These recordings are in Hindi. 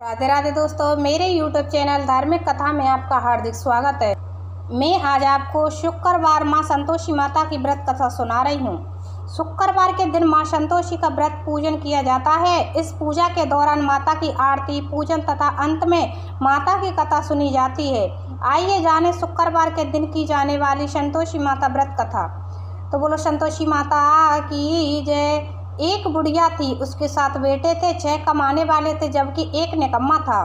राधे राधे दोस्तों, मेरे YouTube चैनल धार्मिक कथा में आपका हार्दिक स्वागत है। मैं आज आपको शुक्रवार मां संतोषी माता की व्रत कथा सुना रही हूँ। शुक्रवार के दिन मां संतोषी का व्रत पूजन किया जाता है। इस पूजा के दौरान माता की आरती, पूजन तथा अंत में माता की कथा सुनी जाती है। आइए जाने शुक्रवार के दिन की जाने वाली संतोषी माता व्रत कथा। तो बोलो संतोषी माता की जय। एक बुढ़िया थी, उसके 7 बेटे थे। 6 कमाने वाले थे जबकि एक निकम्मा था।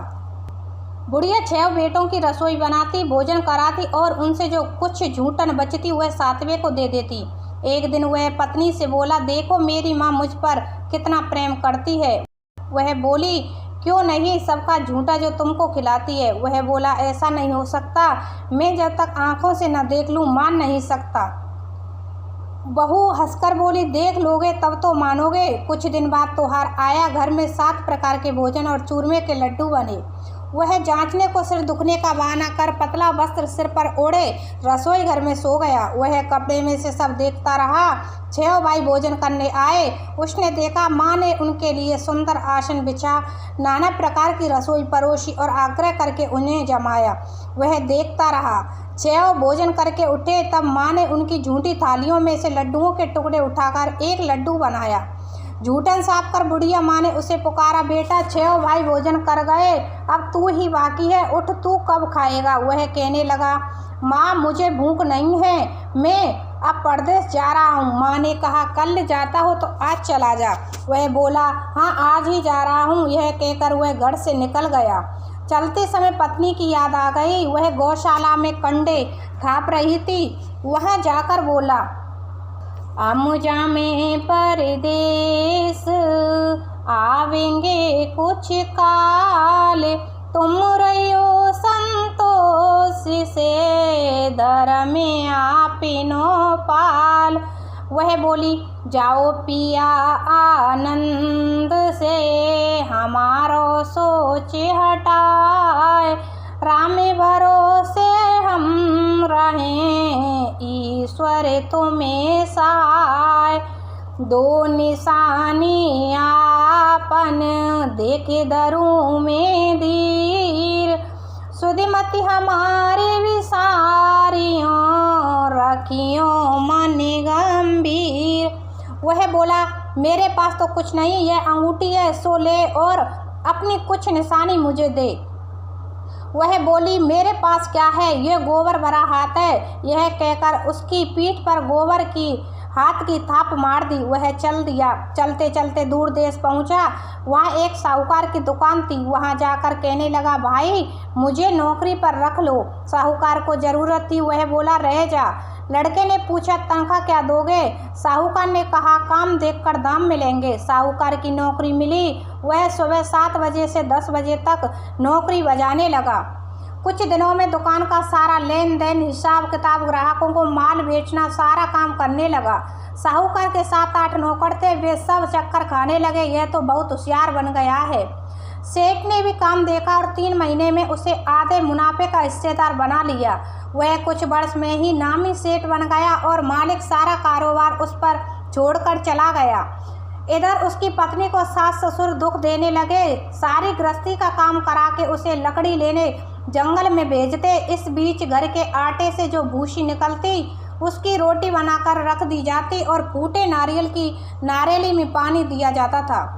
बुढ़िया 6 बेटों की रसोई बनाती, भोजन कराती और उनसे जो कुछ झूठन बचती वह 7वें को दे देती। एक दिन वह पत्नी से बोला, देखो मेरी माँ मुझ पर कितना प्रेम करती है। वह बोली, क्यों नहीं, सबका झूठा जो तुमको खिलाती है। वह बोला, ऐसा नहीं हो सकता, मैं जब तक आंखों से न देख लूँ मान नहीं सकता। बहू हंसकर बोली, देख लोगे तब तो मानोगे। कुछ दिन बाद त्योहार आया। घर में 7 प्रकार के भोजन और चूरमे के लड्डू बने। वह जांचने को सिर दुखने का बहाना कर पतला वस्त्र सिर पर ओढ़े रसोई घर में सो गया। वह कपड़े में से सब देखता रहा। 6 भाई भोजन करने आए। उसने देखा माँ ने उनके लिए सुंदर आसन बिछा, नाना प्रकार की रसोई परोसी और आग्रह करके उन्हें जमाया। वह देखता रहा। 6 भोजन करके उठे तब माँ ने उनकी झूठी थालियों में से लड्डुओं के टुकड़े उठाकर एक लड्डू बनाया। झूठन साफ कर बुढ़िया माँ ने उसे पुकारा, बेटा 6 भाई भोजन कर गए, अब तू ही बाकी है, उठ तू कब खाएगा। वह कहने लगा, माँ मुझे भूख नहीं है, मैं अब परदेश जा रहा हूँ। माँ ने कहा, कल जाता हो तो आज चला जा। वह बोला, हाँ आज ही जा रहा हूँ। यह कहकर वह घर से निकल गया। चलते समय पत्नी की याद आ गई। वह गौशाला में कंडे थाप रही थी। वहाँ जाकर बोला, हम जामे परदेश, आवेंगे कुछ काल, तुम रहियो संतोष से, दर में आपिनो पाल। वह बोली, जाओ पिया आनंद से, हमारो सोच हटाए, राम भरोसे हम रहें, ईश्वर तुम्हें सहाय। 2 निशानी आपन देखे दरू में धीर, सुधिमति हमारे विसारियों, रखियो मन गंभीर। वह बोला, मेरे पास तो कुछ नहीं, यह अंगूठी है, सो ले और अपनी कुछ निशानी मुझे दे। वह बोली, मेरे पास क्या है, यह गोबर भरा हाथ है। यह कहकर उसकी पीठ पर गोबर की हाथ की थाप मार दी। वह चल दिया। चलते चलते दूर देश पहुंचा। वहाँ एक साहूकार की दुकान थी। वहाँ जाकर कहने लगा, भाई मुझे नौकरी पर रख लो। साहूकार को ज़रूरत थी। वह बोला, रह जा। लड़के ने पूछा, तनख्वाह क्या दोगे। साहूकार ने कहा, काम देखकर दाम मिलेंगे। साहूकार की नौकरी मिली। वह सुबह 7 बजे से 10 बजे तक नौकरी बजाने लगा। कुछ दिनों में दुकान का सारा लेन देन, हिसाब किताब, ग्राहकों को माल बेचना, सारा काम करने लगा। साहूकार के 7-8 नौकर थे, वे सब चक्कर खाने लगे, यह तो बहुत होशियार बन गया है। सेठ ने भी काम देखा और 3 महीने में उसे आधे मुनाफे का हिस्सेदार बना लिया। वह कुछ वर्ष में ही नामी सेठ बन गया और मालिक सारा कारोबार उस पर छोड़कर चला गया। इधर उसकी पत्नी को सास ससुर दुख देने लगे। सारी गृहस्थी का काम करा के उसे लकड़ी लेने जंगल में भेजते। इस बीच घर के आटे से जो भूसी निकलती उसकी रोटी बनाकर रख दी जाती और फूटे नारियल की नारेली में पानी दिया जाता था।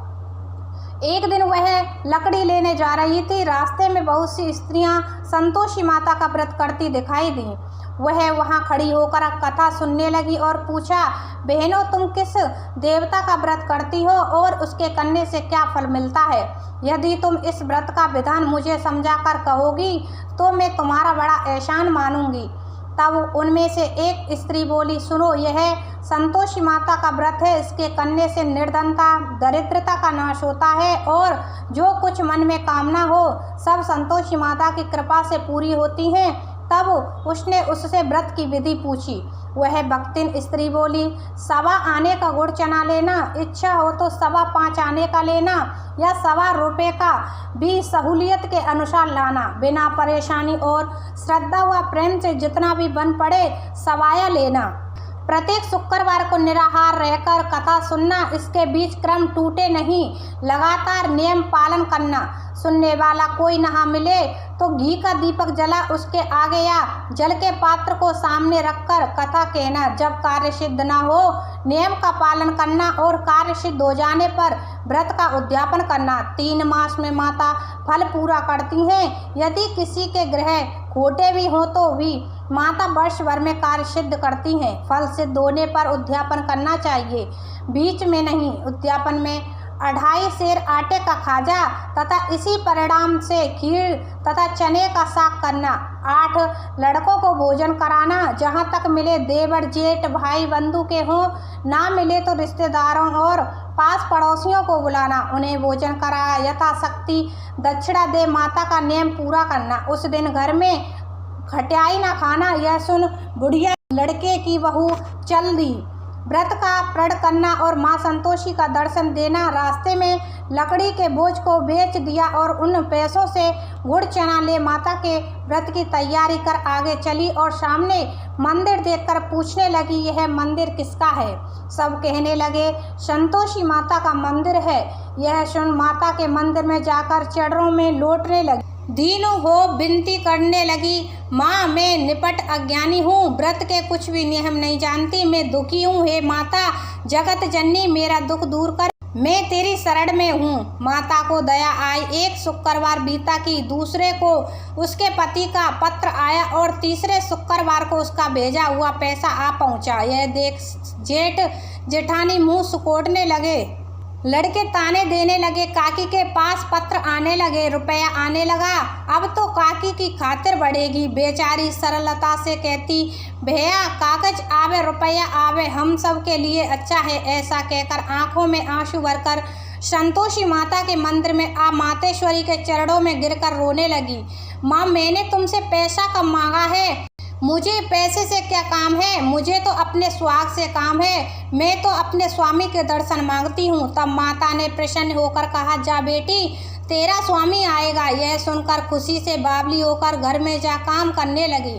एक दिन वह लकड़ी लेने जा रही थी। रास्ते में बहुत सी स्त्रियां संतोषी माता का व्रत करती दिखाई दी। वह वहां खड़ी होकर कथा सुनने लगी और पूछा, बहनों तुम किस देवता का व्रत करती हो और उसके करने से क्या फल मिलता है। यदि तुम इस व्रत का विधान मुझे समझाकर कहोगी तो मैं तुम्हारा बड़ा एहसान मानूंगी। तब उनमें से एक स्त्री बोली, सुनो, यह संतोषी माता का व्रत है। इसके करने से निर्धनता, दरिद्रता का नाश होता है और जो कुछ मन में कामना हो सब संतोषी माता की कृपा से पूरी होती हैं। तब उसने उससे व्रत की विधि पूछी। वह भक्तिन स्त्री बोली, 1.25 आने का गुड़ चना लेना, इच्छा हो तो 5.25 आने का लेना या 1.25 रुपये का भी सहूलियत के अनुसार लाना। बिना परेशानी और श्रद्धा व प्रेम से जितना भी बन पड़े सवाया लेना। प्रत्येक शुक्रवार को निराहार रहकर कथा सुनना, इसके बीच क्रम टूटे नहीं, लगातार नियम पालन करना। सुनने वाला कोई नहा मिले तो घी का दीपक जला उसके आगे या जल के पात्र को सामने रखकर कथा कहना। जब कार्य सिद्ध न हो, नियम का पालन करना और कार्य सिद्ध हो जाने पर व्रत का उद्यापन करना। 3 मास में माता फल पूरा करती हैं। यदि किसी के ग्रह खोटे भी हों तो भी माता वर्ष भर में कार्य सिद्ध करती हैं। फल सिद्ध होने पर उद्यापन करना चाहिए, बीच में नहीं। उद्यापन में 2.5 सेर आटे का खाजा तथा इसी परिणाम से खीर तथा चने का साग करना। 8 लड़कों को भोजन कराना, जहाँ तक मिले देवर जेठ भाई बंधु के हों, ना मिले तो रिश्तेदारों और पास पड़ोसियों को बुलाना, उन्हें भोजन कराया। यथाशक्ति दक्षिणा दे माता का नियम पूरा करना। उस दिन घर में खटियाई न खाना। यह सुन बुढ़िया लड़के की बहू चल दी। व्रत का प्रण करना और माँ संतोषी का दर्शन देना। रास्ते में लकड़ी के बोझ को बेच दिया और उन पैसों से गुड़ चना ले माता के व्रत की तैयारी कर आगे चली और सामने मंदिर देखकर पूछने लगी, यह मंदिर किसका है? सब कहने लगे, संतोषी माता का मंदिर है। यह सुन माता के मंदिर में जाकर चरणों में लौटने लगी। दीनों हो विनती करने लगी, माँ मैं निपट अज्ञानी हूँ, व्रत के कुछ भी नियम नहीं जानती, मैं दुखी हूँ। हे माता जगत जननी मेरा दुख दूर कर, मैं तेरी शरण में हूँ। माता को दया आई। एक शुक्रवार बीता कि दूसरे को उसके पति का पत्र आया और तीसरे शुक्रवार को उसका भेजा हुआ पैसा आ पहुँचा। यह देख जेठ जेठानी मुँह सुकोड़ने लगे। लड़के ताने देने लगे। काकी के पास पत्र आने लगे, रुपया आने लगा। अब तो काकी की खातिर बढ़ेगी। बेचारी सरलता से कहती, भैया कागज आवे रुपया आवे, हम सब के लिए अच्छा है। ऐसा कहकर आंखों में आंसू भरकर संतोषी माता के मंदिर में आ मातेश्वरी के चरणों में गिरकर रोने लगी। माँ मैंने तुमसे पैसा कब मांगा है? मुझे पैसे से क्या काम है? मुझे तो अपने सुहाग से काम है। मैं तो अपने स्वामी के दर्शन मांगती हूँ। तब माता ने प्रसन्न होकर कहा, जा बेटी तेरा स्वामी आएगा। यह सुनकर खुशी से बावली होकर घर में जा काम करने लगी।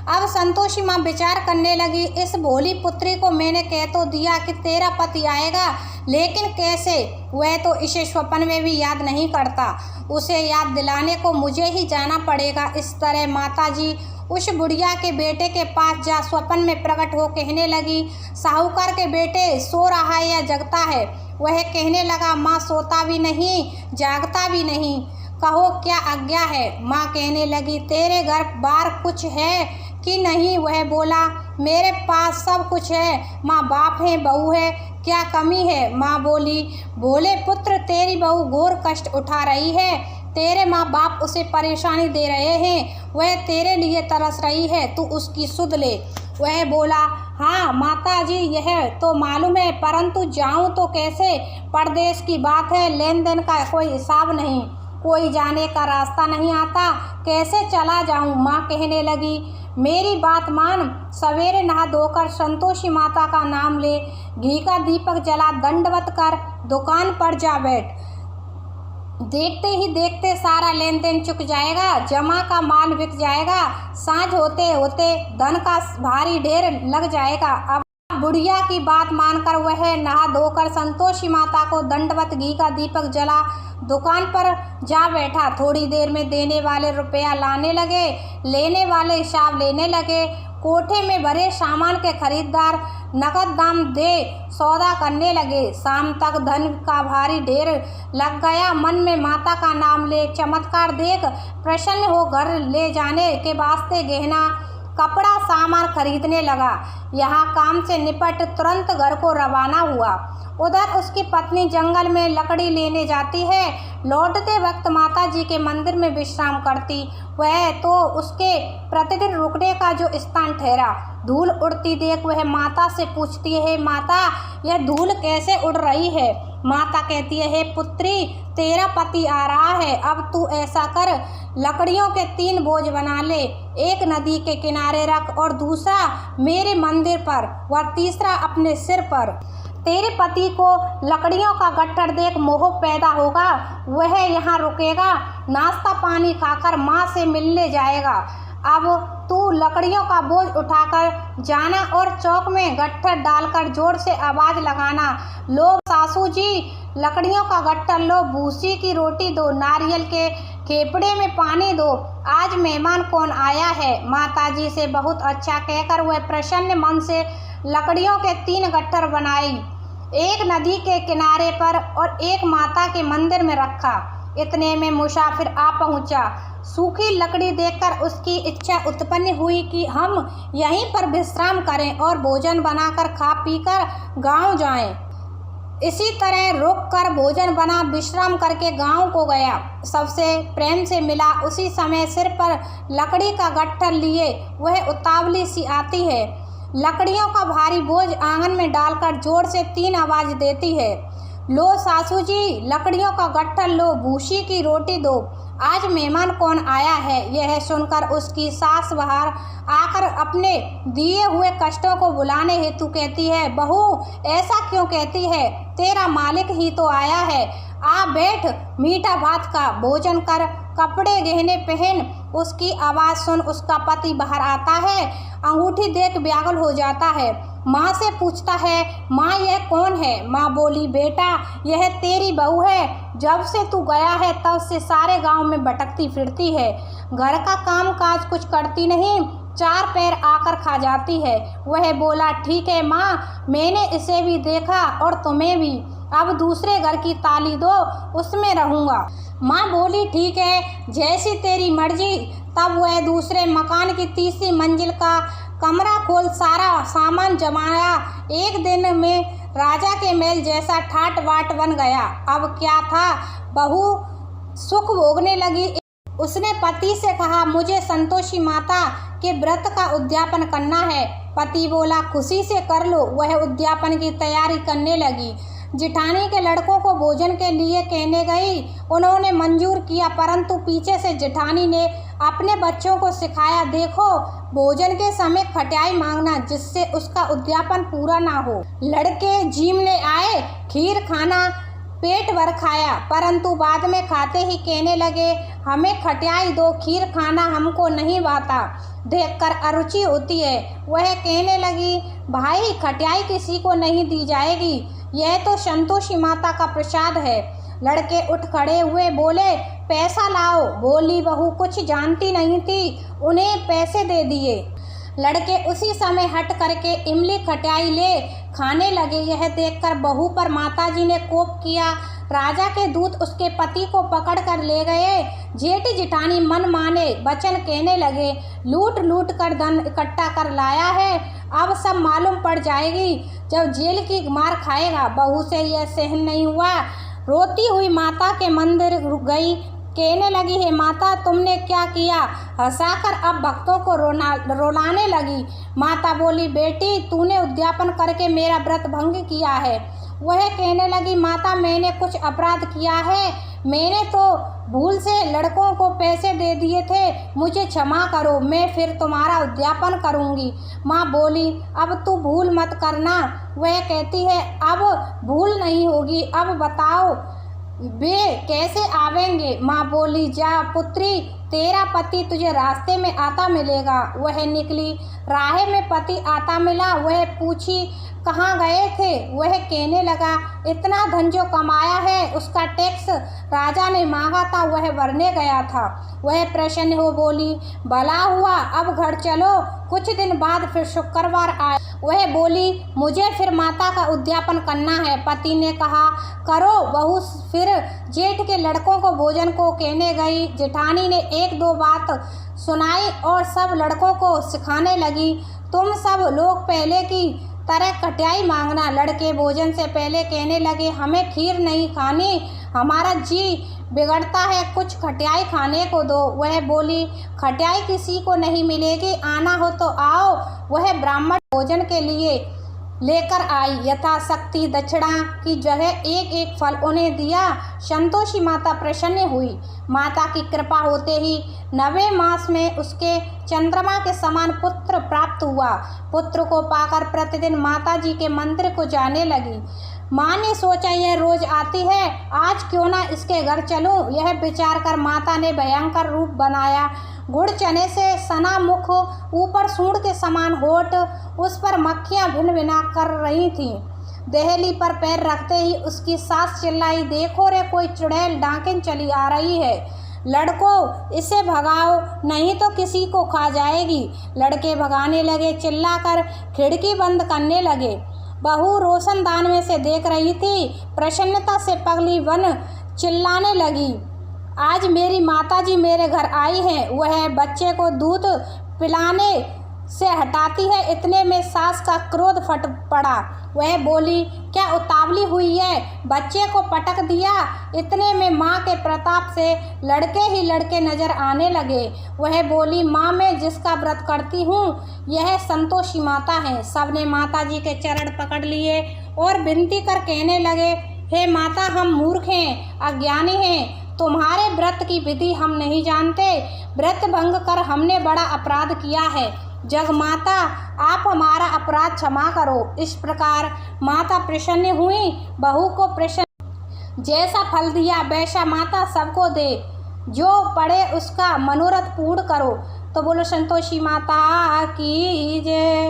अब संतोषी माँ विचार करने लगी, इस भोली पुत्री को मैंने कह तो दिया कि तेरा पति आएगा, लेकिन कैसे? वह तो इसे स्वप्न में भी याद नहीं करता। उसे याद दिलाने को मुझे ही जाना पड़ेगा। इस तरह माताजी उस बुढ़िया के बेटे के पास जा स्वप्न में प्रकट हो कहने लगी, साहूकार के बेटे सो रहा है या जगता है? वह कहने लगा, माँ सोता भी नहीं जागता भी नहीं, कहो क्या आज्ञा है? माँ कहने लगी, तेरे घर बार कुछ है कि नहीं? वह बोला, मेरे पास सब कुछ है माँ, बाप है बहू है, क्या कमी है? माँ बोली, भोले पुत्र तेरी बहू घोर कष्ट उठा रही है, तेरे माँ बाप उसे परेशानी दे रहे हैं, वह तेरे लिए तरस रही है, तू उसकी सुध ले। वह बोला, हाँ माताजी यह तो मालूम है, परंतु जाऊं तो कैसे? परदेश की बात है, लेन देन का कोई हिसाब नहीं, कोई जाने का रास्ता नहीं आता, कैसे चला जाऊं? माँ कहने लगी, मेरी बात मान, सवेरे नहा धोकर संतोषी माता का नाम ले, घी का दीपक जला, दंडवत कर दुकान पर जा बैठ। देखते ही देखते सारा लेन देन चुक जाएगा, जमा का माल बिक जाएगा, सांझ होते होते धन का भारी ढेर लग जाएगा। अब बुढ़िया की बात मानकर वह नहा धोकर संतोषी माता को दंडवत घी का दीपक जला दुकान पर जा बैठा। थोड़ी देर में देने वाले रुपया लाने लगे, लेने वाले हिसाब लेने लगे। कोठे में भरे सामान के खरीदार नकद दाम दे सौदा करने लगे। शाम तक धन का भारी ढेर लग गया। मन में माता का नाम ले चमत्कार देख प्रसन्न हो घर ले जाने के वास्ते गहना कपड़ा सामान खरीदने लगा। यहाँ काम से निपट तुरंत घर को रवाना हुआ। उधर उसकी पत्नी जंगल में लकड़ी लेने जाती है। लौटते वक्त माता जी के मंदिर में विश्राम करती। वह तो उसके प्रतिदिन रुकने का जो स्थान ठहरा। धूल उड़ती देख वह माता से पूछती है, माता यह धूल कैसे उड़ रही है? माता कहती है, हे पुत्री तेरा पति आ रहा है, अब तू ऐसा कर लकड़ियों के 3 बोझ बना ले, एक नदी के किनारे रख और दूसरा मेरे मंदिर पर व तीसरा अपने सिर पर। तेरे पति को लकड़ियों का गट्ठर देख मोह पैदा होगा, वह यहाँ रुकेगा, नाश्ता पानी खाकर माँ से मिलने जाएगा। अब तू लकड़ियों का बोझ उठाकर जाना और चौक में गट्ठर डालकर जोर से आवाज़ लगाना। लो सासू जी, लकड़ियों का गट्ठर लो, भूसी की रोटी दो, नारियल के खेपड़े में पानी दो, आज मेहमान कौन आया है। माताजी से बहुत अच्छा कहकर वह प्रसन्न मन से लकड़ियों के 3 गट्ठर बनाई, एक नदी के किनारे पर और एक माता के मंदिर में रखा। इतने में मुसाफिर आ पहुंचा। सूखी लकड़ी देखकर उसकी इच्छा उत्पन्न हुई कि हम यहीं पर विश्राम करें और भोजन बनाकर खा पीकर गांव जाएं। इसी तरह रुक कर भोजन बना विश्राम करके गांव को गया। सबसे प्रेम से मिला। उसी समय सिर पर लकड़ी का गट्ठर लिए वह उतावली सी आती है। लकड़ियों का भारी बोझ आंगन में डालकर जोर से 3 आवाज़ देती है। लो सासू जी, लकड़ियों का गट्ठर लो, भूसी की रोटी दो, आज मेहमान कौन आया है। यह सुनकर उसकी सास बाहर आकर अपने दिए हुए कष्टों को बुलाने हेतु कहती है, बहू ऐसा क्यों कहती है, तेरा मालिक ही तो आया है। आ बैठ, मीठा भात का भोजन कर, कपड़े गहने पहन। उसकी आवाज़ सुन उसका पति बाहर आता है। अंगूठी देख व्याकुल हो जाता है। माँ से पूछता है, माँ यह कौन है। माँ बोली, बेटा यह तेरी बहू है, जब से तू गया है तब से सारे गांव में भटकती फिरती है, घर का काम काज कुछ करती नहीं, 4 पैर आकर खा जाती है। वह बोला, ठीक है माँ, मैंने इसे भी देखा और तुम्हें भी, अब दूसरे घर की ताली दो, उसमें रहूँगा। माँ बोली, ठीक है, जैसी तेरी मर्जी। तब वह दूसरे मकान की 3री मंजिल का कमरा खोल सारा सामान जमाया। एक दिन में राजा के महल जैसा ठाट बाट बन गया। अब क्या था, बहू सुख भोगने लगी। उसने पति से कहा, मुझे संतोषी माता के व्रत का उद्यापन करना है। पति बोला, खुशी से कर लो। वह उद्यापन की तैयारी करने लगी। जिठानी के लड़कों को भोजन के लिए कहने गई। उन्होंने मंजूर किया, परंतु पीछे से जिठानी ने अपने बच्चों को सिखाया, देखो भोजन के समय खटाई मांगना, जिससे उसका उद्यापन पूरा ना हो। लड़के जीमने आए, खीर खाना पेट भर खाया, परंतु बाद में खाते ही कहने लगे, हमें खटाई दो, खीर खाना हमको नहीं भाता, देखकर अरुचि होती है। वह कहने लगी, भाई खटाई किसी को नहीं दी जाएगी, यह तो संतोषी माता का प्रसाद है। लड़के उठ खड़े हुए, बोले, पैसा लाओ। बोली बहू कुछ जानती नहीं थी, उन्हें पैसे दे दिए। लड़के उसी समय हट करके इमली खटाई ले खाने लगे। यह देखकर बहू पर माताजी ने कोप किया। राजा के दूत उसके पति को पकड़ कर ले गए। जेठ जिठानी मन माने वचन कहने लगे, लूट लूट कर धन इकट्ठा कर लाया है, अब सब मालूम पड़ जाएगी, जब जेल की मार खाएगा। बहू से यह सहन नहीं हुआ। रोती हुई माता के मंदिर गई, कहने लगी, हे माता तुमने क्या किया। हंसाकर अब भक्तों को रुलाने लगी। माता बोली, बेटी तूने उद्यापन करके मेरा व्रत भंग किया है। वह कहने लगी, माता मैंने कुछ अपराध किया है, मैंने तो भूल से लड़कों को पैसे दे दिए थे, मुझे क्षमा करो, मैं फिर तुम्हारा उद्यापन करूंगी। माँ बोली, अब तू भूल मत करना। वह कहती है, अब भूल नहीं होगी, अब बताओ वे कैसे आवेंगे। माँ बोली, जा पुत्री, तेरा पति तुझे रास्ते में आता मिलेगा। वह निकली, राह में पति आता मिला। वह पूछी, कहाँ गए थे। वह कहने लगा, इतना धन जो कमाया है उसका टैक्स राजा ने मांगा था, वह भरने गया था। वह प्रसन्न हो बोली, भला हुआ, अब घर चलो। कुछ दिन बाद फिर शुक्रवार आया। वह बोली, मुझे फिर माता का उद्यापन करना है। पति ने कहा, करो। बहू फिर जेठ के लड़कों को भोजन को कहने गई। जेठानी ने 1-2 बात सुनाई और सब लड़कों को सिखाने लगी, तुम सब लोग पहले की तरह खटाई मांगना। लड़के भोजन से पहले कहने लगे, हमें खीर नहीं खानी, हमारा जी बिगड़ता है, कुछ खटाई खाने को दो। वह बोली, खटाई किसी को नहीं मिलेगी, आना हो तो आओ। वह ब्राह्मण भोजन के लिए लेकर आई। यथाशक्ति दक्षिणा की जगह 1-1 फल उन्हें दिया। संतोषी माता प्रसन्न हुई। माता की कृपा होते ही 9वें मास में उसके चंद्रमा के समान पुत्र प्राप्त हुआ। पुत्र को पाकर प्रतिदिन माता जी के मंदिर को जाने लगी। माँ ने सोचा, यह रोज आती है, आज क्यों ना इसके घर चलूं। यह विचार कर माता ने भयंकर रूप बनाया गुड़ चने से सना मुख, ऊपर सूंड के समान होठ, उस पर मक्खियाँ भिन भिना कर रही थीं। देहली पर पैर रखते ही उसकी सास चिल्लाई, देखो रे कोई चुड़ैल डाकिन चली आ रही है, लड़कों इसे भगाओ नहीं तो किसी को खा जाएगी। लड़के भगाने लगे, चिल्लाकर खिड़की बंद करने लगे। बहू रोशनदान में से देख रही थी, प्रसन्नता से पगली बन चिल्लाने लगी, आज मेरी माताजी मेरे घर आई हैं। वह बच्चे को दूध पिलाने से हटाती है, इतने में सास का क्रोध फट पड़ा। वह बोली, क्या उतावली हुई है, बच्चे को पटक दिया। इतने में माँ के प्रताप से लड़के ही लड़के नजर आने लगे। वह बोली, माँ मैं जिसका व्रत करती हूँ यह संतोषी माता है। सबने माताजी के चरण पकड़ लिए और विनती कर कहने लगे, हे माता हम मूर्ख हैं, अज्ञानी हैं, तुम्हारे व्रत की विधि हम नहीं जानते, व्रत भंग कर हमने बड़ा अपराध किया है, जगमाता आप हमारा अपराध क्षमा करो। इस प्रकार माता प्रसन्न हुई, बहू को प्रसन्न जैसा फल दिया वैसा माता सबको दे, जो पड़े उसका मनोरथ पूर्ण करो। तो बोलो संतोषी माता की जय।